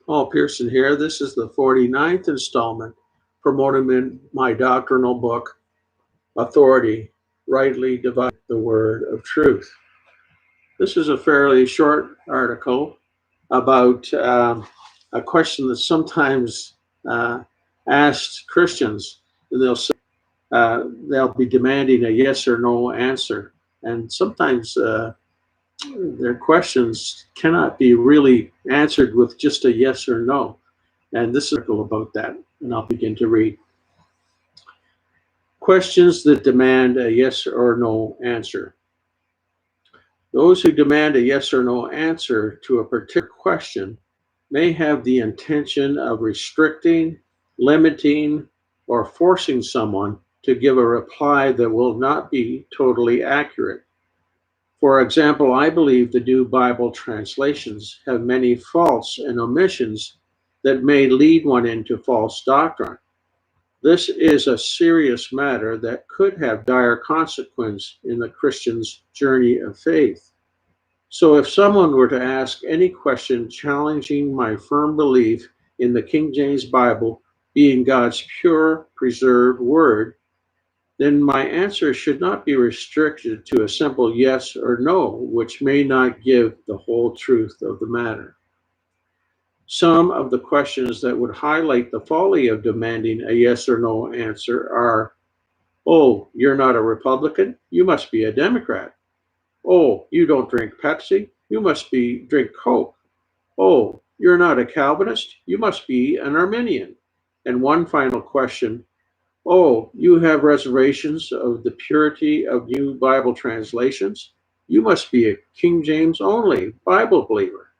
Paul Pearson here. This is the 49th installment promoting my doctrinal book, Authority, Rightly Divide the Word of Truth. This is a fairly short article about a question that's sometimes asked Christians. They'll be demanding a yes or no answer, and sometimes their questions cannot be really answered with just a yes or no. And this is an article about that, and I'll begin to read. Questions that demand a yes or no answer. Those who demand a yes or no answer to a particular question may have the intention of restricting, limiting, or forcing someone to give a reply that will not be totally accurate. For example, I believe the new Bible translations have many faults and omissions that may lead one into false doctrine. This is a serious matter that could have dire consequence in the Christian's journey of faith. So if someone were to ask any question challenging my firm belief in the King James Bible being God's pure, preserved word, then my answer should not be restricted to a simple yes or no, which may not give the whole truth of the matter. Some of the questions that would highlight the folly of demanding a yes or no answer are, oh, you're not a Republican? You must be a Democrat. Oh, you don't drink Pepsi? You must drink Coke. Oh, you're not a Calvinist? You must be an Arminian. And one final question. Oh, you have reservations of the purity of new Bible translations? You must be a King James only Bible believer.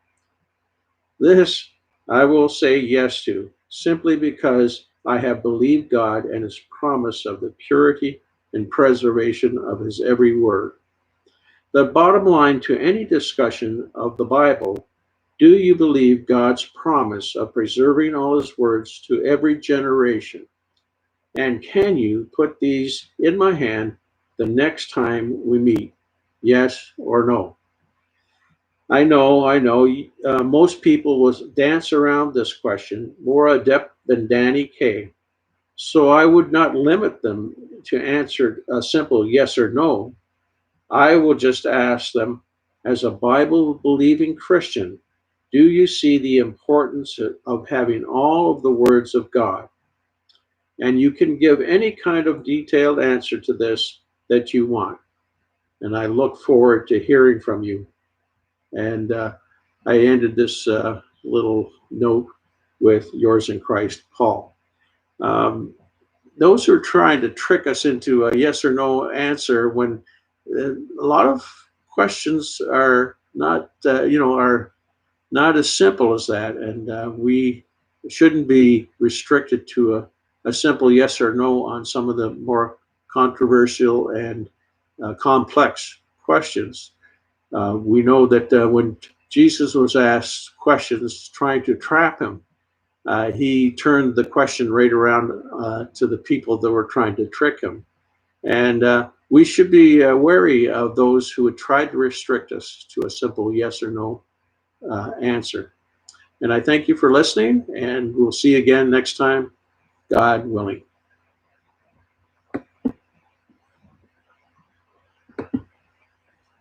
This I will say yes to, simply because I have believed God and his promise of the purity and preservation of his every word. The bottom line to any discussion of the Bible, do you believe God's promise of preserving all his words to every generation? And can you put these in my hand the next time we meet? Yes or no? I know. Most people will dance around this question more adept than Danny Kaye. So I would not limit them to answer a simple yes or no. I will just ask them, as a Bible believing Christian, do you see the importance of having all of the words of God? And you can give any kind of detailed answer to this that you want. And I look forward to hearing from you. And I ended this little note with yours in Christ, Paul. Um, those who are trying to trick us into a yes or no answer when a lot of questions are not, are not as simple as that. And we shouldn't be restricted to a simple yes or no on some of the more controversial and complex questions. We know that when Jesus was asked questions trying to trap him, he turned the question right around to the people that were trying to trick him. And we should be wary of those who would try to restrict us to a simple yes or no answer. And I thank you for listening, and we'll see you again next time, God willing.